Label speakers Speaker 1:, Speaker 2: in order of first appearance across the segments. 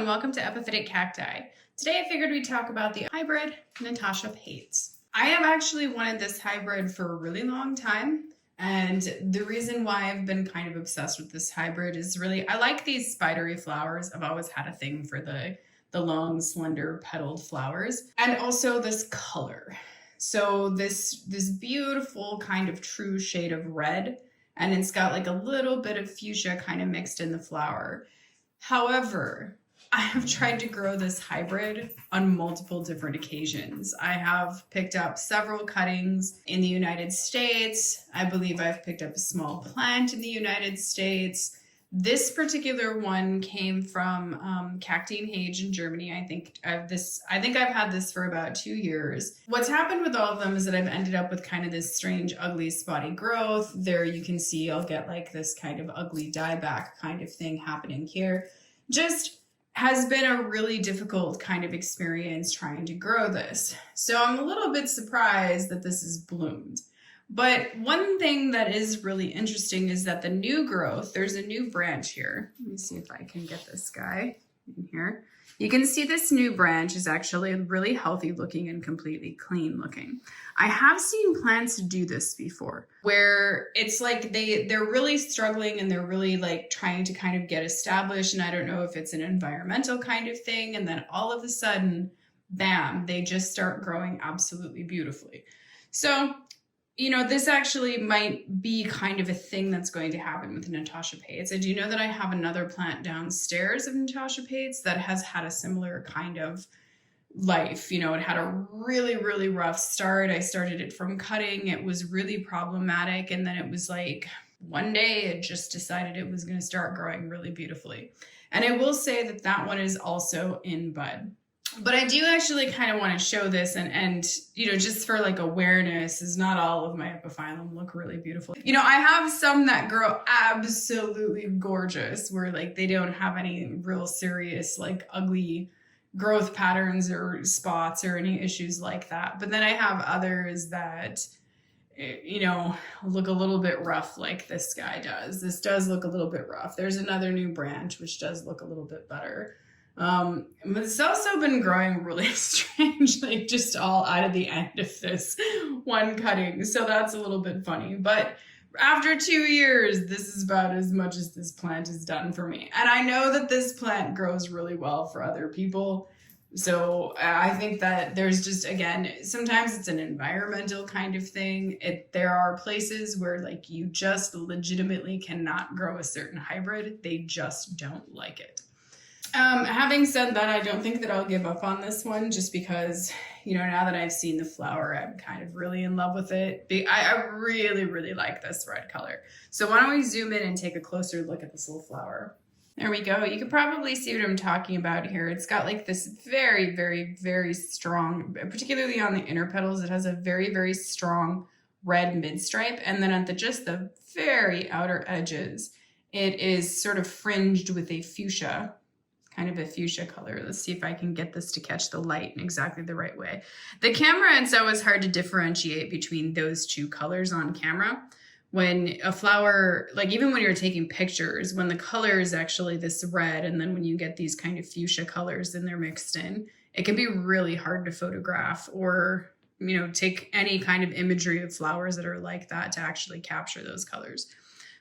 Speaker 1: and welcome to Epiphytic Cacti. Today I figured we'd talk about the hybrid Natasha Paetz. I have actually wanted this hybrid for a really long time, and the reason why I've been kind of obsessed with this hybrid is really, I like these spidery flowers. I've always had a thing for the long, slender, petaled flowers, and also this color. So this beautiful kind of true shade of red, and it's got like a little bit of fuchsia kind of mixed in the flower. However, I have tried to grow this hybrid on multiple different occasions. I have picked up several cuttings in the United States. I believe I've picked up a small plant in the United States. This particular one came from Cacti in Germany. I think I've had this for about 2 years. What's happened with all of them is that I've ended up with kind of this strange, ugly, spotty growth. There you can see I'll get like this kind of ugly dieback kind of thing happening here. Just has been a really difficult kind of experience trying to grow this. So I'm a little bit surprised that this has bloomed. But one thing that is really interesting is that the new growth, there's a new branch here. Let me see if I can get this guy in here. You can see this new branch is actually really healthy looking and completely clean looking. I have seen plants do this before, where it's like they're really struggling and they're really like trying to kind of get established. And I don't know if it's an environmental kind of thing. And then all of a sudden, bam, they just start growing absolutely beautifully. So, you know, this actually might be kind of a thing that's going to happen with Natasha Paetz. I do know that I have another plant downstairs of Natasha Paetz that has had a similar kind of life. You know, it had a really, really rough start. I started it from cutting. It was really problematic. And then it was like one day it just decided it was going to start growing really beautifully. And I will say that that one is also in bud. But I do actually kind of want to show this and you know, just for like awareness, is not all of my epiphyllum look really beautiful. You know, I have some that grow absolutely gorgeous where like they don't have any real serious like ugly growth patterns or spots or any issues like that. But then I have others that, you know, look a little bit rough like this guy does. This does look a little bit rough. There's another new branch which does look a little bit better. But it's also been growing really strange, like just all out of the end of this one cutting. So that's a little bit funny. But after 2 years, this is about as much as this plant has done for me. And I know that this plant grows really well for other people. So I think that there's just, again, sometimes it's an environmental kind of thing. There are places where like you just legitimately cannot grow a certain hybrid. They just don't like it. Having said that, I don't think that I'll give up on this one just because, you know, now that I've seen the flower, I'm kind of really in love with it. I really, really like this red color. So why don't we zoom in and take a closer look at this little flower. There we go. You can probably see what I'm talking about here. It's got like this very, very, very strong, particularly on the inner petals, it has a very, very strong red midstripe. And then at just the very outer edges, it is sort of fringed with a fuchsia. Kind of a fuchsia color. Let's see if I can get this to catch the light in exactly the right way. The camera, it's always hard to differentiate between those two colors on camera. When a flower, like even when you're taking pictures, when the color is actually this red, and then when you get these kind of fuchsia colors and they're mixed in, it can be really hard to photograph or, you know, take any kind of imagery of flowers that are like that to actually capture those colors.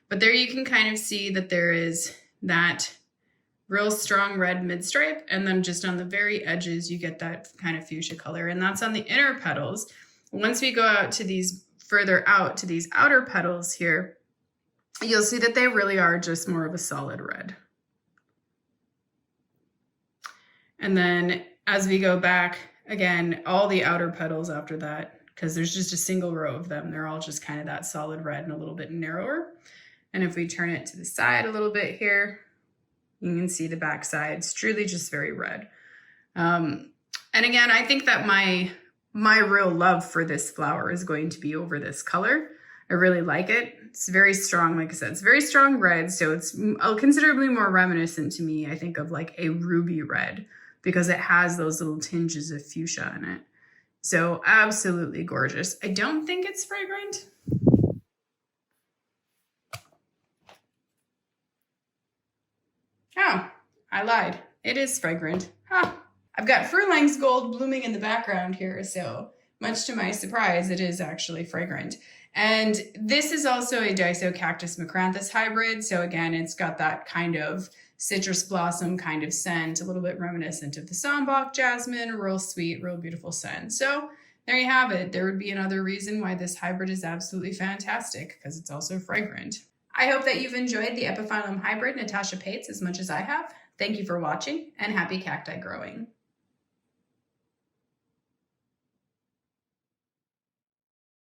Speaker 1: But there you can kind of see that there is that real strong red midstripe, and then just on the very edges you get that kind of fuchsia color, and that's on the inner petals. Once we go out to these further out to these outer petals here, you'll see that they really are just more of a solid red. And then as we go back again, all the outer petals after that, because there's just a single row of them, they're all just kind of that solid red and a little bit narrower. And if we turn it to the side a little bit here, you can see the back side. It's truly just very red. And again, I think that my real love for this flower is going to be over this color. I really like it. It's very strong, like I said, it's very strong red. So it's considerably more reminiscent to me, I think, of like a ruby red because it has those little tinges of fuchsia in it. So absolutely gorgeous. I don't think it's fragrant. Oh, I lied. it is fragrant. Huh. I've got Furlang's Gold blooming in the background here, so much to my surprise, it is actually fragrant. And this is also a Disocactus macranthus hybrid. So again, it's got that kind of citrus blossom kind of scent, a little bit reminiscent of the Sambac jasmine, real sweet, real beautiful scent. So there you have it. There would be another reason why this hybrid is absolutely fantastic, because it's also fragrant. I hope that you've enjoyed the Epiphytic hybrid Natasha Paetz as much as I have. Thank you for watching, and happy cacti growing.